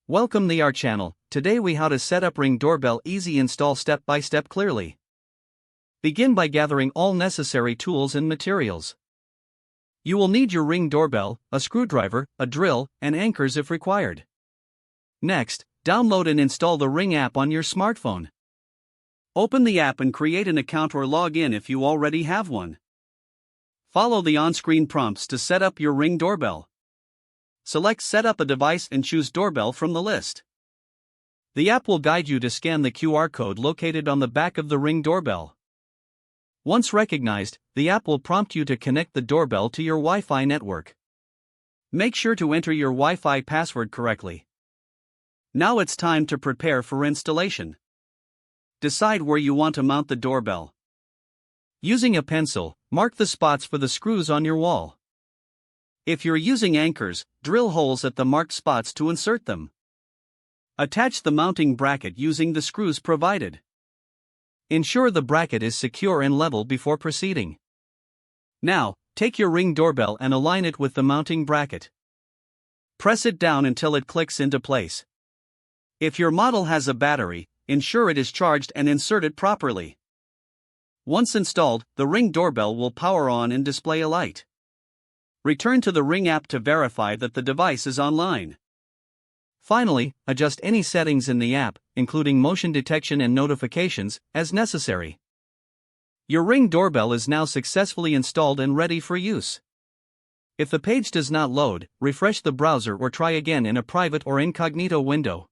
Welcome to our channel. Today we how to set up Ring doorbell easy install step by step clearly. Begin by gathering all necessary tools and materials. You will need your Ring doorbell, a screwdriver, a drill, and anchors if required. Next, download and install the Ring app on your smartphone. Open the app and create an account or log in if you already have one. Follow the on-screen prompts to set up your Ring doorbell. Select Set up a device and choose Doorbell from the list. The app will guide you to scan the QR code located on the back of the Ring doorbell. Once recognized, the app will prompt you to connect the doorbell to your Wi-Fi network. Make sure to enter your Wi-Fi password correctly. Now it's time to prepare for installation. Decide where you want to mount the doorbell. Using a pencil, mark the spots for the screws on your wall. If you're using anchors, drill holes at the marked spots to insert them. Attach the mounting bracket using the screws provided. Ensure the bracket is secure and level before proceeding. Now, take your Ring doorbell and align it with the mounting bracket. Press it down until it clicks into place. If your model has a battery, ensure it is charged and insert it properly. Once installed, the Ring doorbell will power on and display a light. Return to the Ring app to verify that the device is online. Finally, adjust any settings in the app, including motion detection and notifications, as necessary. Your Ring doorbell is now successfully installed and ready for use. If the page does not load, refresh the browser or try again in a private or incognito window.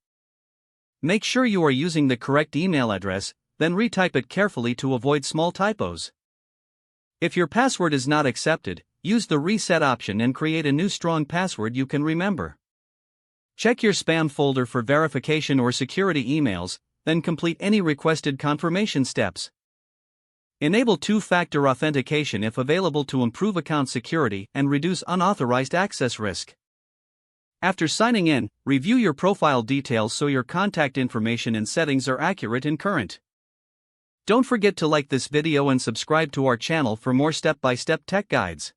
Make sure you are using the correct email address, then retype it carefully to avoid small typos. If your password is not accepted, use the reset option and create a new strong password you can remember. Check your spam folder for verification or security emails, then complete any requested confirmation steps. Enable two-factor authentication if available to improve account security and reduce unauthorized access risk. After signing in, review your profile details so your contact information and settings are accurate and current. Don't forget to like this video and subscribe to our channel for more step-by-step tech guides.